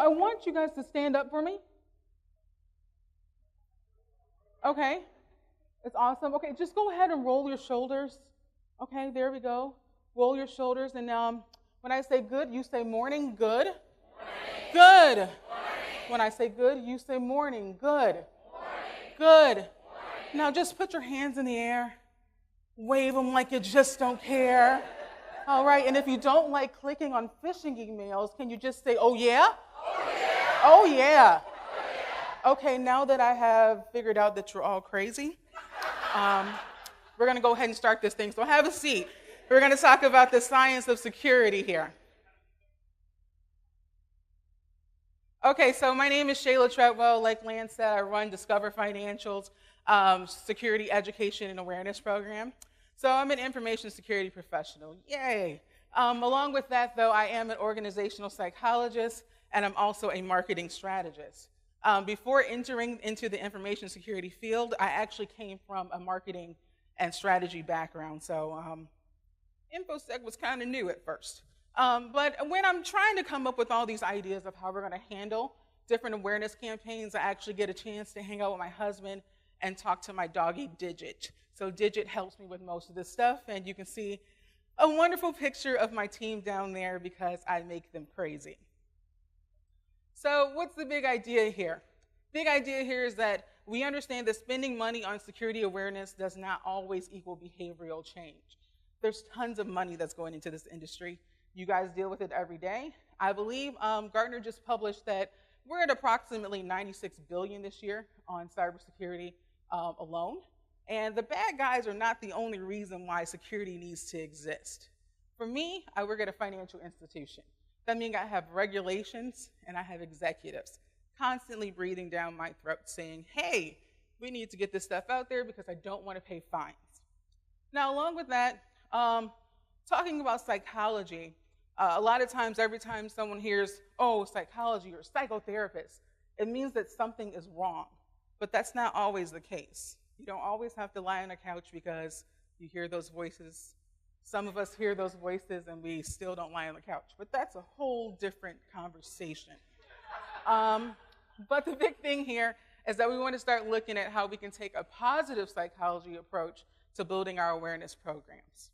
I want you guys to stand up for me. Okay, it's awesome. Okay, just go ahead and roll your shoulders. Okay, there we go. Roll your shoulders, and when I say good, you say morning. Good. Morning. Good. Morning. When I say good, you say morning. Good. Morning. Good. Morning. Now just put your hands in the air. Wave them like you just don't care. All right, and if you don't like clicking on phishing emails, can you just say, oh yeah? Oh yeah. Oh yeah. Okay, now that I have figured out that you're all crazy, we're going to go ahead and start this thing. So have a seat. We're going to talk about the science of security here. Okay, so my name is Shayla Treadwell. Like Lance said, I run Discover Financial's Security Education and Awareness Program. So I'm an information security professional. Yay. Along with that, though, I am an organizational psychologist, and I'm also a marketing strategist. Before entering into the information security field, I actually came from a marketing and strategy background. So InfoSec was kind of new at first. But when I'm trying to come up with all these ideas of how we're going to handle different awareness campaigns, I actually get a chance to hang out with my husband and talk to my doggy Digit. So Digit helps me with most of this stuff, and you can see a wonderful picture of my team down there because I make them crazy. So what's the big idea here? Big idea here is that we understand that spending money on security awareness does not always equal behavioral change. There's tons of money that's going into this industry. You guys deal with it every day. I believe Gartner just published that we're at approximately $96 billion this year on cybersecurity alone. And the bad guys are not the only reason why security needs to exist. For me, I work at a financial institution. That means I have regulations and I have executives constantly breathing down my throat saying, hey, we need to get this stuff out there because I don't want to pay fines. Now, along with that, talking about psychology, a lot of times, every time someone hears, oh, psychology or psychotherapist, it means that something is wrong. But that's not always the case. You don't always have to lie on a couch because you hear those voices. Some of us hear those voices and we still don't lie on the couch. But that's a whole different conversation. But the big thing here is that we want to start looking at how we can take a positive psychology approach to building our awareness programs.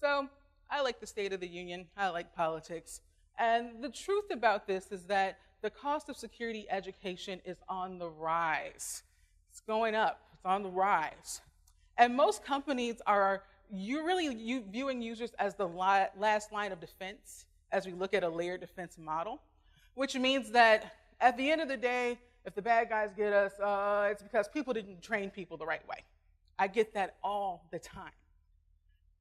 So I like the State of the Union. I like politics. And the truth about this is that the cost of security education is on the rise. It's going up. It's on the rise. And most companies are viewing users as the last line of defense as we look at a layered defense model, which means that at the end of the day, if the bad guys get us, it's because people didn't train people the right way. I get that all the time.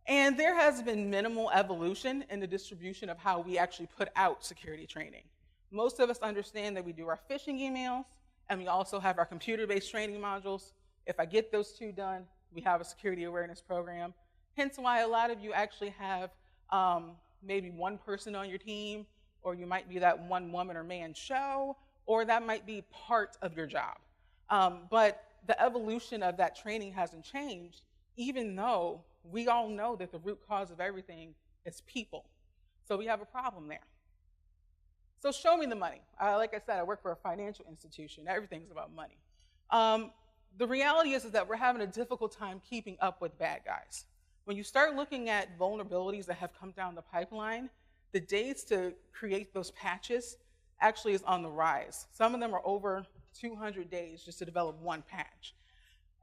And there has been minimal evolution in the distribution of how we actually put out security training. Most of us understand that we do our phishing emails, and we also have our computer-based training modules. If I get those two done, we have a security awareness program. Hence why a lot of you actually have maybe one person on your team, or you might be that one woman or man show, or that might be part of your job. But the evolution of that training hasn't changed, even though we all know that the root cause of everything is people. So we have a problem there. So show me the money. Like I said, I work for a financial institution. Everything's about money. The reality is that we're having a difficult time keeping up with bad guys. When you start looking at vulnerabilities that have come down the pipeline, the days to create those patches actually is on the rise. Some of them are over 200 days just to develop one patch.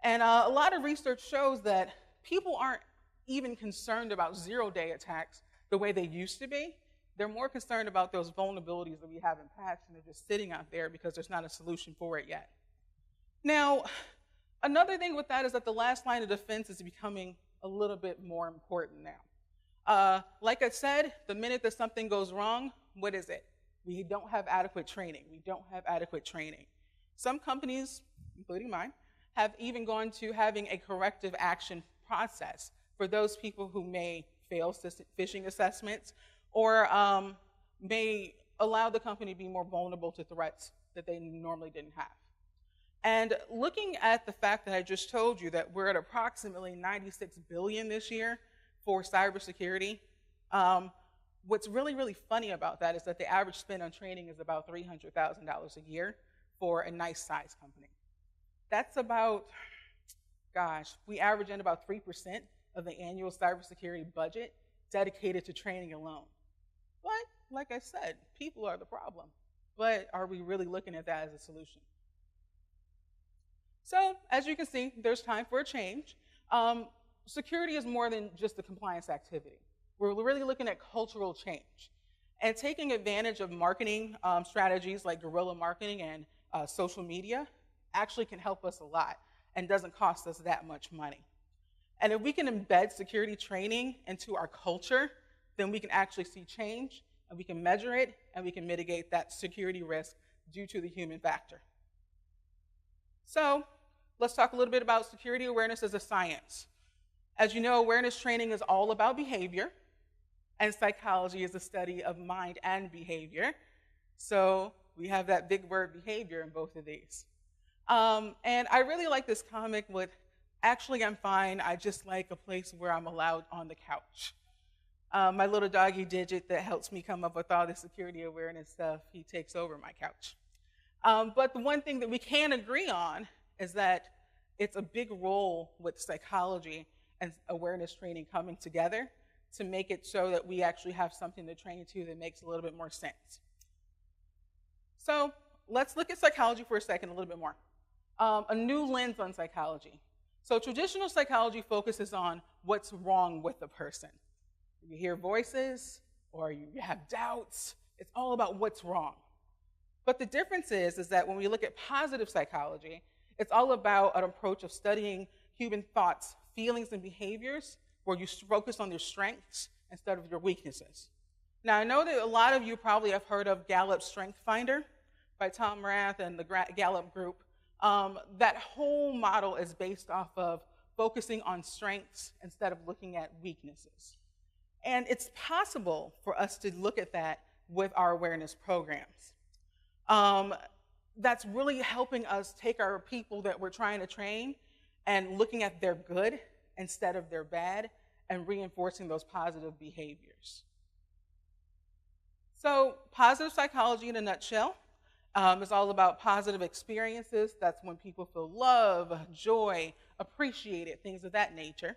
And a lot of research shows that people aren't even concerned about zero-day attacks the way they used to be. They're more concerned about those vulnerabilities that we haven't patched, and they're just sitting out there because there's not a solution for it yet. Now, another thing with that is that the last line of defense is becoming a little bit more important now. Like I said, the minute that something goes wrong, what is it? We don't have adequate training. We don't have adequate training. Some companies, including mine, have even gone to having a corrective action process for those people who may fail phishing assessments or may allow the company to be more vulnerable to threats that they normally didn't have. And looking at the fact that I just told you that we're at approximately $96 billion this year for cybersecurity, What's really, really funny about that is that the average spend on training is about $300,000 a year for a nice size company. That's about, gosh, we average in about 3% of the annual cybersecurity budget dedicated to training alone. But, like I said, people are the problem. But are we really looking at that as a solution? So, as you can see, there's time for a change. Security is more than just a compliance activity. We're really looking at cultural change and taking advantage of marketing strategies like guerrilla marketing and social media actually can help us a lot and doesn't cost us that much money. And if we can embed security training into our culture, then we can actually see change and we can measure it and we can mitigate that security risk due to the human factor. So let's talk a little bit about security awareness as a science. As you know, awareness training is all about behavior, and psychology is the study of mind and behavior. So we have that big word behavior in both of these. And I really like this comic with, actually I'm fine, I just like a place where I'm allowed on the couch. My little doggy Digit that helps me come up with all the security awareness stuff, he takes over my couch. But the one thing that we can agree on is that it's a big role with psychology and awareness training coming together to make it so that we actually have something to train to that makes a little bit more sense. So let's look at psychology for a second a little bit more. A new lens on psychology. So traditional psychology focuses on what's wrong with a person. You hear voices or you have doubts. It's all about what's wrong. But the difference is that when we look at positive psychology, it's all about an approach of studying human thoughts, feelings, and behaviors where you focus on your strengths instead of your weaknesses. Now, I know that a lot of you probably have heard of Gallup's Strength Finder by Tom Rath and the Gallup Group. That whole model is based off of focusing on strengths instead of looking at weaknesses. And it's possible for us to look at that with our awareness programs. That's really helping us take our people that we're trying to train and looking at their good instead of their bad and reinforcing those positive behaviors. So positive psychology in a nutshell is all about positive experiences. That's when people feel love, joy, appreciated, things of that nature.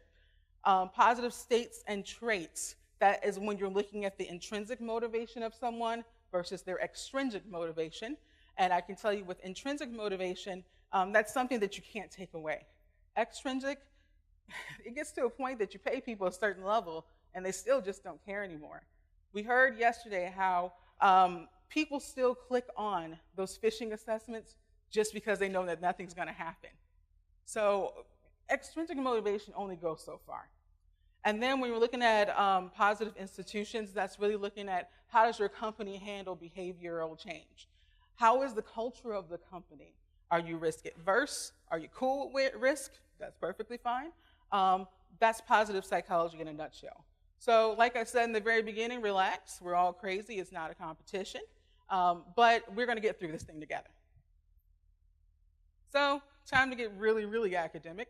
Positive states and traits, that is when you're looking at the intrinsic motivation of someone versus their extrinsic motivation. And I can tell you with intrinsic motivation, that's something that you can't take away. Extrinsic, it gets to a point that you pay people a certain level and they still just don't care anymore. We heard yesterday how people still click on those phishing assessments just because they know that nothing's going to happen. So extrinsic motivation only goes so far. And then when we're looking at positive institutions, that's really looking at how does your company handle behavioral change? How is the culture of the company? Are you risk adverse? Are you cool with risk? That's perfectly fine. That's positive psychology in a nutshell. So like I said in the very beginning, relax. We're all crazy. It's not a competition. But we're going to get through this thing together. So time to get really, really academic.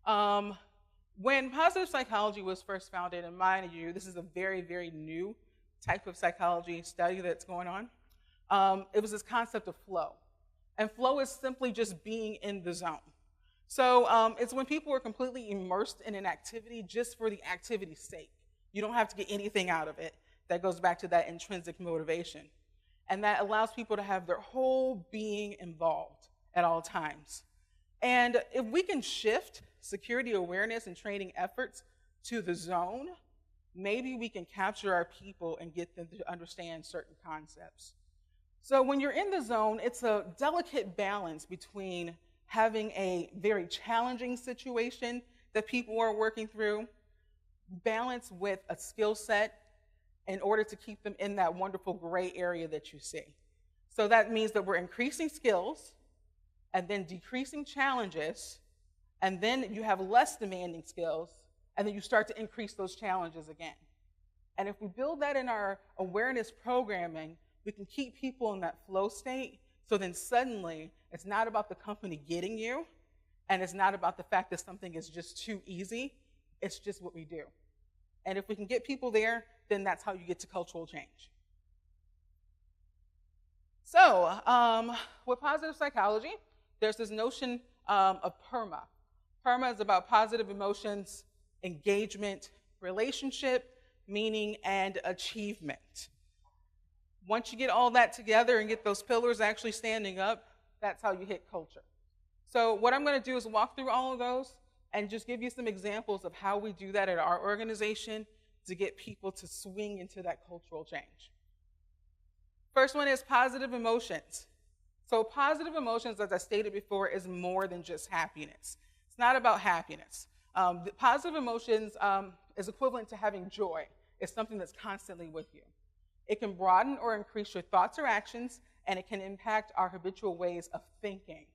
When positive psychology was first founded, and mind you, this is a very, very new type of psychology study that's going on. It was this concept of flow. And flow is simply just being in the zone. So it's when people are completely immersed in an activity just for the activity's sake. You don't have to get anything out of it. That goes back to that intrinsic motivation. And that allows people to have their whole being involved at all times. And if we can shift security awareness and training efforts to the zone, maybe we can capture our people and get them to understand certain concepts. So when you're in the zone, it's a delicate balance between having a very challenging situation that people are working through, balance with a skill set in order to keep them in that wonderful gray area that you see. So that means that we're increasing skills and then decreasing challenges, and then you have less demanding skills, and then you start to increase those challenges again. And if we build that in our awareness programming, we can keep people in that flow state, so then suddenly it's not about the company getting you, and it's not about the fact that something is just too easy, it's just what we do. And if we can get people there, then that's how you get to cultural change. So with positive psychology, there's this notion of PERMA. PERMA is about positive emotions, engagement, relationship, meaning, and achievement. Once you get all that together and get those pillars actually standing up, that's how you hit culture. So what I'm going to do is walk through all of those and just give you some examples of how we do that at our organization to get people to swing into that cultural change. First one is positive emotions. So positive emotions, as I stated before, is more than just happiness. It's not about happiness. Positive emotions is equivalent to having joy. It's something that's constantly with you. It can broaden or increase your thoughts or actions, and it can impact our habitual ways of thinking.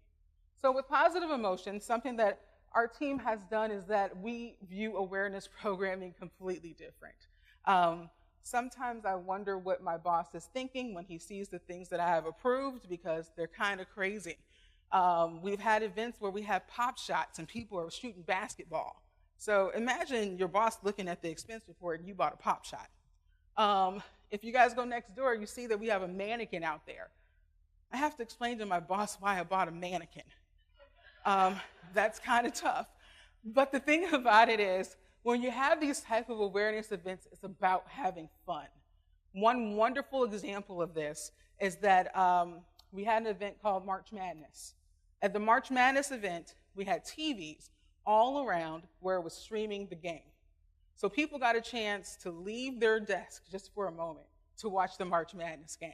So with positive emotions, something that our team has done is that we view awareness programming completely different. Sometimes I wonder what my boss is thinking when he sees the things that I have approved, because they're kind of crazy. We've had events where we have pop shots and people are shooting basketball. So imagine your boss looking at the expense report and you bought a pop shot. If you guys go next door, you see that we have a mannequin out there. I have to explain to my boss why I bought a mannequin. That's kind of tough. But the thing about it is, when you have these type of awareness events, it's about having fun. One wonderful example of this is that we had an event called March Madness. At the March Madness event, we had TVs all around where it was streaming the game. So people got a chance to leave their desk just for a moment to watch the March Madness game.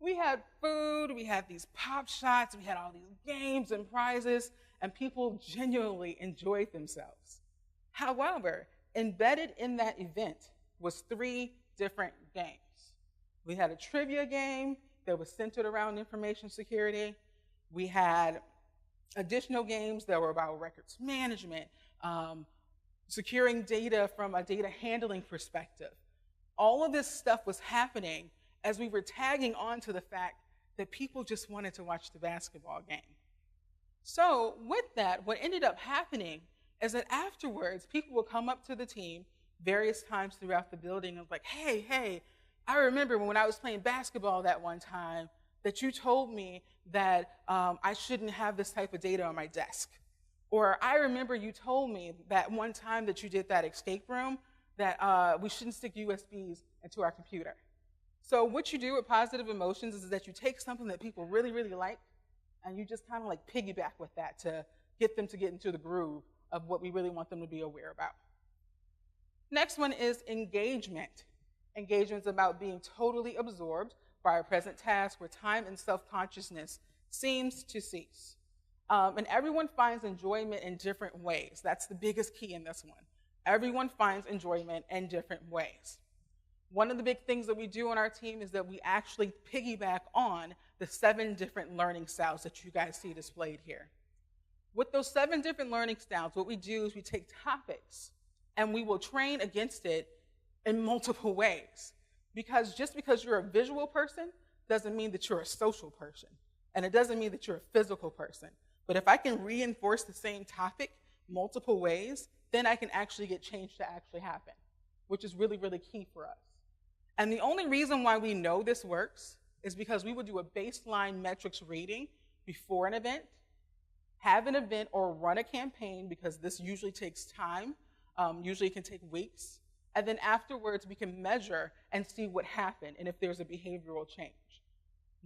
We had food, we had these pop shots, we had all these games and prizes, and people genuinely enjoyed themselves. However, embedded in that event was 3 different games. We had a trivia game that was centered around information security. We had additional games that were about records management, securing data from a data handling perspective. All of this stuff was happening as we were tagging on to the fact that people just wanted to watch the basketball game. So with that, what ended up happening is that afterwards, people would come up to the team various times throughout the building and was like, hey, I remember when I was playing basketball that one time that you told me that I shouldn't have this type of data on my desk. Or I remember you told me that one time that you did that escape room that we shouldn't stick USBs into our computer. So what you do with positive emotions is that you take something that people really, really like, and you just kind of like piggyback with that to get them to get into the groove of what we really want them to be aware about. Next one is engagement. Engagement is about being totally absorbed by a present task where time and self-consciousness seems to cease. And everyone finds enjoyment in different ways. That's the biggest key in this one. Everyone finds enjoyment in different ways. One of the big things that we do on our team is that we actually piggyback on the 7 different learning styles that you guys see displayed here. With those 7 different learning styles, what we do is we take topics and we will train against it in multiple ways. Because just because you're a visual person doesn't mean that you're a social person. And it doesn't mean that you're a physical person. But if I can reinforce the same topic multiple ways, then I can actually get change to actually happen, which is really, really key for us. And the only reason why we know this works is because we would do a baseline metrics reading before an event, have an event or run a campaign, because this usually takes time. Usually it can take weeks. And then afterwards, we can measure and see what happened and if there's a behavioral change.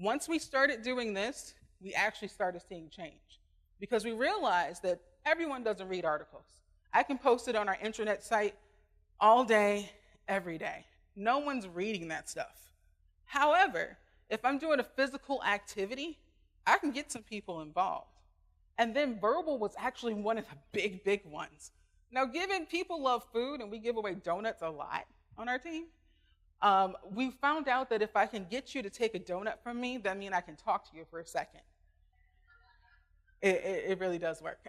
Once we started doing this, we actually started seeing change, because we realized that everyone doesn't read articles. I can post it on our intranet site all day, every day. No one's reading that stuff. However, if I'm doing a physical activity, I can get some people involved. And then verbal was actually one of the big, big ones. Now, given people love food and we give away donuts a lot on our team, we found out that if I can get you to take a donut from me, that means I can talk to you for a second. It really does work.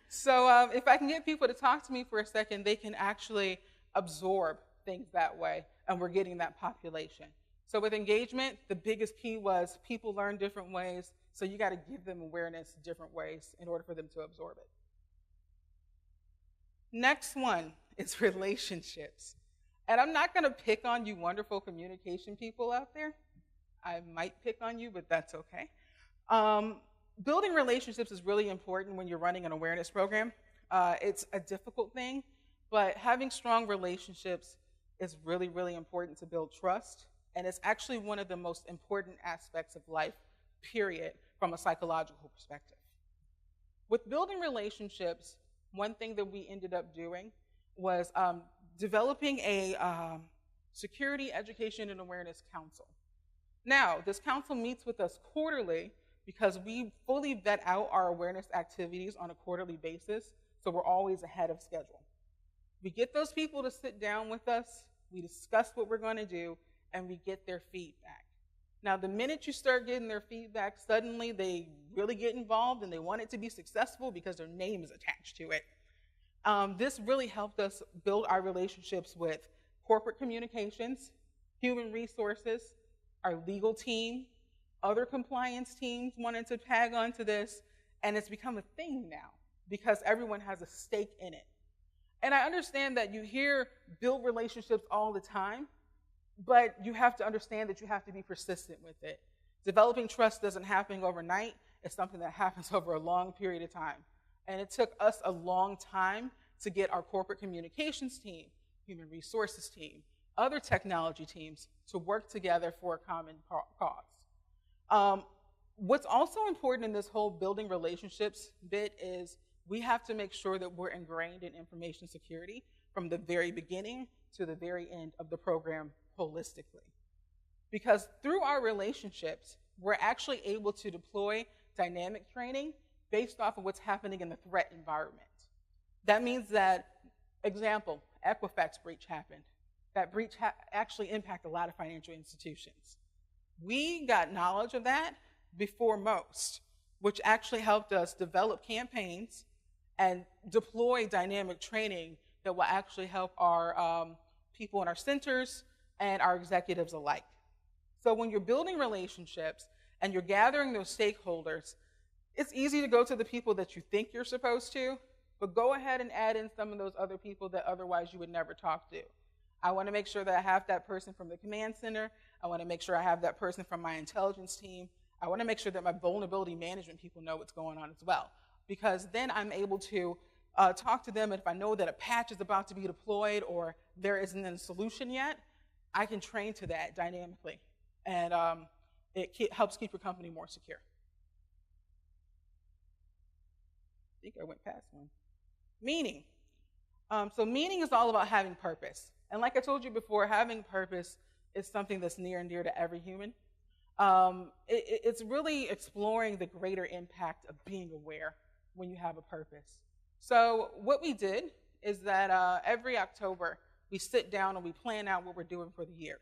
So if I can get people to talk to me for a second, they can actually absorb things that way, and we're getting that population. So with engagement, the biggest key was people learn different ways, so you got to give them awareness different ways in order for them to absorb it. Next one is relationships. And I'm not going to pick on you wonderful communication people out there. I might pick on you, but that's okay. Building relationships is really important when you're running an awareness program. It's a difficult thing, but having strong relationships is really, really important to build trust. And it's actually one of the most important aspects of life, period, from a psychological perspective. With building relationships, one thing that we ended up doing was developing a security, education, and awareness council. Now, this council meets with us quarterly because we fully vet out our awareness activities on a quarterly basis, so we're always ahead of schedule. We get those people to sit down with us, we discuss what we're going to do, and we get their feedback. Now, the minute you start getting their feedback, suddenly they really get involved and they want it to be successful because their name is attached to it. This really helped us build our relationships with corporate communications, human resources, our legal team, other compliance teams wanted to tag onto this, and it's become a thing now because everyone has a stake in it. And I understand that you hear build relationships all the time, but you have to understand that you have to be persistent with it. Developing trust doesn't happen overnight. It's something that happens over a long period of time. And it took us a long time to get our corporate communications team, human resources team, other technology teams to work together for a common cause. What's also important in this whole building relationships bit is we have to make sure that we're ingrained in information security from the very beginning to the very end of the program holistically. Because through our relationships, we're actually able to deploy dynamic training based off of what's happening in the threat environment. That means that, example, Equifax breach happened. That breach actually impacted a lot of financial institutions. We got knowledge of that before most, which actually helped us develop campaigns and deploy dynamic training that will actually help our people in our centers and our executives alike. So when you're building relationships and you're gathering those stakeholders, it's easy to go to the people that you think you're supposed to, but go ahead and add in some of those other people that otherwise you would never talk to. I want to make sure that I have that person from the command center. I want to make sure I have that person from my intelligence team. I want to make sure that my vulnerability management people know what's going on as well, because then I'm able to talk to them, and if I know that a patch is about to be deployed or there isn't a solution yet, I can train to that dynamically, and it helps keep your company more secure. I think I went past one. Meaning. So meaning is all about having purpose. And like I told you before, having purpose is something that's near and dear to every human. It's really exploring the greater impact of being aware when you have a purpose. So what we did is that every October, we sit down and we plan out what we're doing for the year.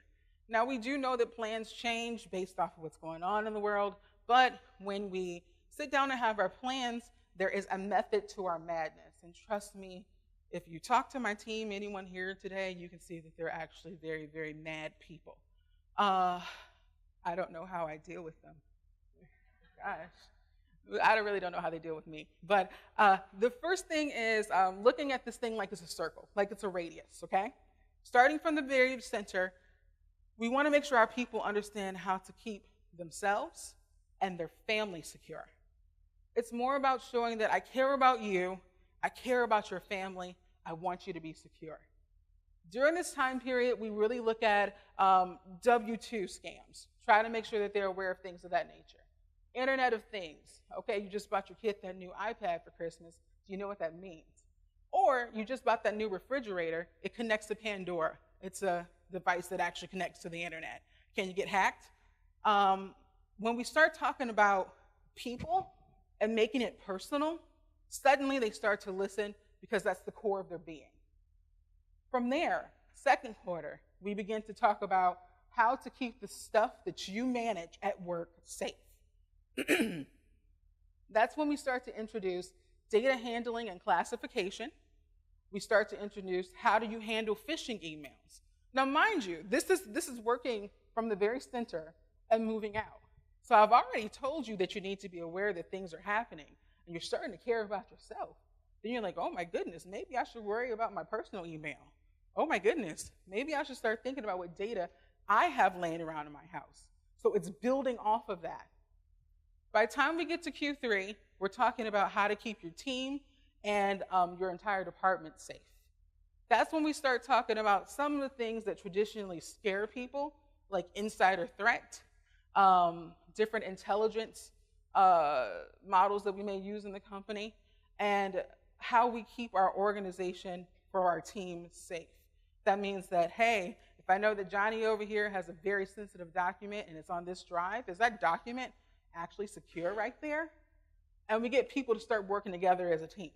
Now, we do know that plans change based off of what's going on in the world, but when we sit down and have our plans, there is a method to our madness. And trust me, if you talk to my team, anyone here today, you can see that they're actually very, very mad people. I don't know how I deal with them. Gosh, I really don't know how they deal with me. But the first thing is looking at this thing like it's a circle, like it's a radius, okay? Starting from the very center, we want to make sure our people understand how to keep themselves and their family secure. It's more about showing that I care about you, I care about your family, I want you to be secure. During this time period, we really look at W-2 scams, try to make sure that they're aware of things of that nature. Internet of Things. Okay, you just bought your kid that new iPad for Christmas. Do you know what that means? Or you just bought that new refrigerator. It connects to Pandora. It's a device that actually connects to the internet. Can you get hacked? When we start talking about people and making it personal, suddenly they start to listen because that's the core of their being. From there, second quarter, we begin to talk about how to keep the stuff that you manage at work safe. That's when we start to introduce data handling and classification. We start to introduce how do you handle phishing emails. Now, mind you, this is working from the very center and moving out. So I've already told you that you need to be aware that things are happening, and you're starting to care about yourself. Then you're like, oh my goodness, maybe I should worry about my personal email. oh my goodness, maybe I should start thinking about what data I have laying around in my house. So it's building off of that. By the time we get to Q3, we're talking about how to keep your team and your entire department safe. That's when we start talking about some of the things that traditionally scare people, like insider threat, different intelligence models that we may use in the company, and how we keep our organization for our team safe. That means that, hey, if I know that Johnny over here has a very sensitive document and it's on this drive, is that document actually secure right there? And we get people to start working together as a team.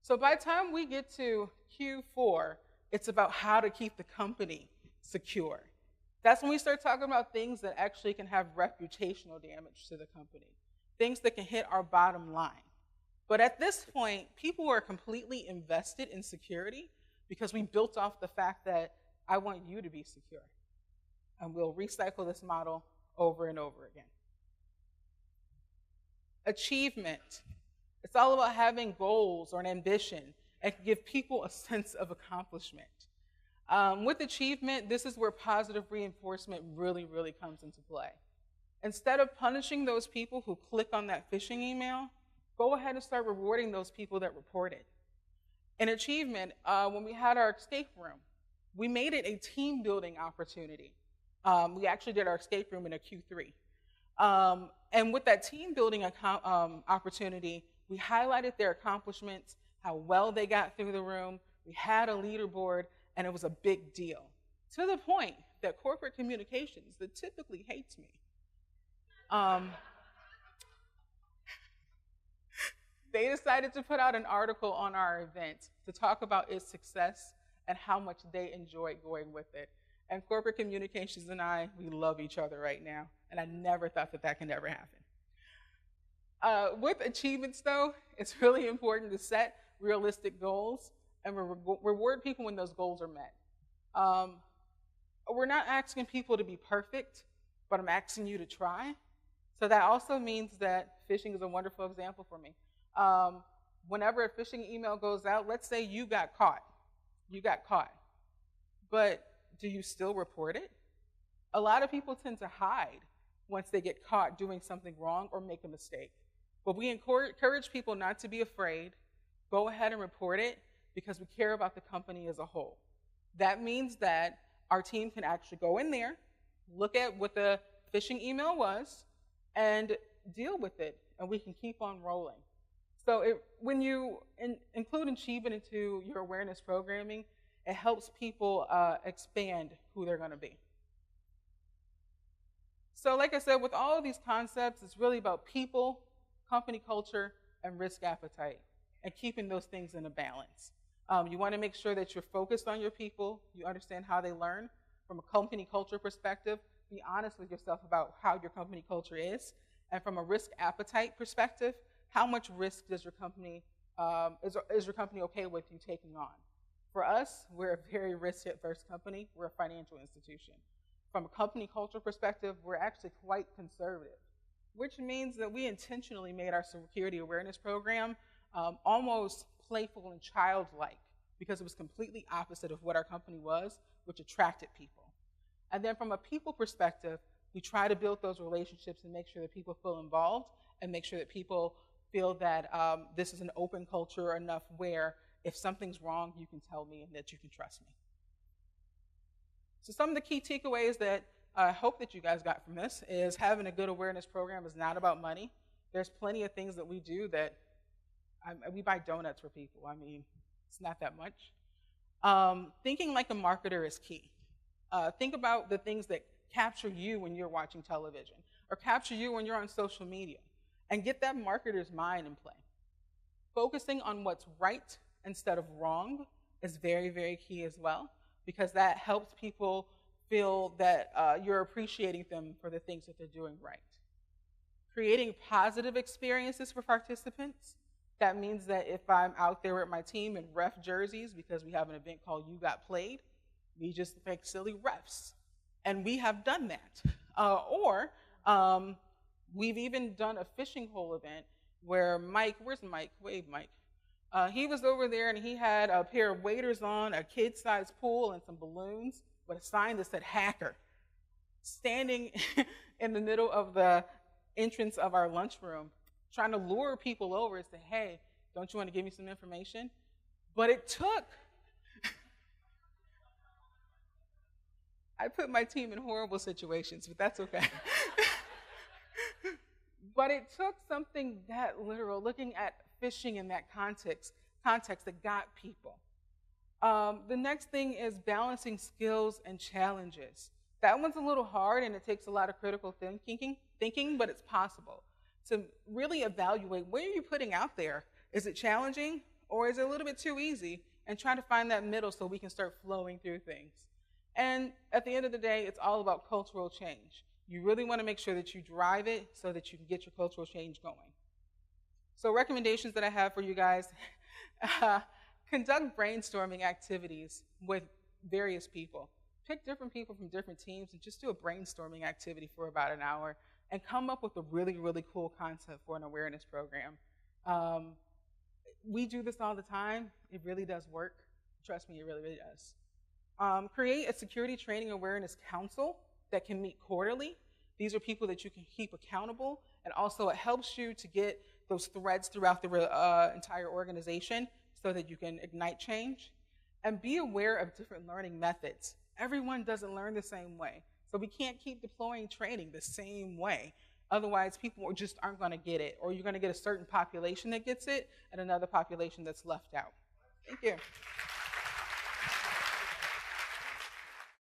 So by the time we get to Q4, it's about how to keep the company secure. That's when we start talking about things that actually can have reputational damage to the company, things that can hit our bottom line. But at this point, people are completely invested in security because we built off the fact that I want you to be secure. And we'll recycle this model over and over again. Achievement. It's all about having goals or an ambition and give people a sense of accomplishment. With achievement, this is where positive reinforcement really, really comes into play. Instead of punishing those people who click on that phishing email, go ahead and start rewarding those people that report it. In achievement, when we had our escape room, we made it a team building opportunity. We actually did our escape room in a Q3. And with that team building opportunity, we highlighted their accomplishments, how well they got through the room. We had a leaderboard, and it was a big deal, to the point that corporate communications, that typically hates me, they decided to put out an article on our event to talk about its success and how much they enjoyed going with it. And corporate communications and I, we love each other right now, and I never thought that that could ever happen. With achievements, though, it's really important to set realistic goals and reward people when those goals are met. We're not asking people to be perfect, but I'm asking you to try. So that also means that phishing is a wonderful example for me. Whenever a phishing email goes out, let's say you got caught. But do you still report it? A lot of people tend to hide once they get caught doing something wrong or make a mistake. But we encourage people not to be afraid. Go ahead and report it because we care about the company as a whole. That means that our team can actually go in there, look at what the phishing email was, and deal with it, and we can keep on rolling. So when you include achievement into your awareness programming, it helps people expand who they're going to be. So like I said, with all of these concepts, it's really about people, company culture, and risk appetite, and keeping those things in a balance. You want to make sure that you're focused on your people, you understand how they learn. From a company culture perspective, be honest with yourself about how your company culture is. And from a risk appetite perspective, how much risk does your company, is your company okay with you taking on? For us, we're a very risk-averse company. We're a financial institution. From a company culture perspective, we're actually quite conservative, which means that we intentionally made our security awareness program almost playful and childlike because it was completely opposite of what our company was, which attracted people. And then from a people perspective, we try to build those relationships and make sure that people feel involved and make sure that people feel that this is an open culture enough where if something's wrong, you can tell me and that you can trust me. So some of the key takeaways that I hope that you guys got from this is having a good awareness program is not about money. There's plenty of things that we do that we buy donuts for people. I mean, it's not that much. Thinking like a marketer is key. Think about the things that capture you when you're watching television or capture you when you're on social media and get that marketer's mind in play. Focusing on what's right instead of wrong is very, very key as well because that helps people feel that you're appreciating them for the things that they're doing right. Creating positive experiences for participants. That means that if I'm out there with my team in ref jerseys because we have an event called You Got Played, we just make silly refs. And we have done that. We've even done a fishing hole event where Mike, where's Mike? Wave Mike. He was over there and he had a pair of waders on, a kid-sized pool, and some balloons with a sign that said hacker, standing in the middle of the entrance of our lunchroom, trying to lure people over and say, hey, don't you want to give me some information? But it took, I put my team in horrible situations, but that's okay. But it took something that literal, looking at phishing in that context that got people. The next thing is balancing skills and challenges. That one's a little hard and it takes a lot of critical thinking, but it's possible to really evaluate where are you putting out there. Is it challenging or is it a little bit too easy? And try to find that middle so we can start flowing through things. And at the end of the day, it's all about cultural change. You really want to make sure that you drive it so that you can get your cultural change going. So recommendations that I have for you guys, conduct brainstorming activities with various people. Pick different people from different teams and just do a brainstorming activity for about an hour and come up with a really, really cool concept for an awareness program. We do this all the time. It really does work. Trust me, it really, really does. Create a security training awareness council that can meet quarterly. These are people that you can keep accountable, and also it helps you to get those threads throughout the entire organization so that you can ignite change. And be aware of different learning methods. Everyone doesn't learn the same way, so we can't keep deploying training the same way. Otherwise, people just aren't going to get it, or you're going to get a certain population that gets it and another population that's left out. Thank you.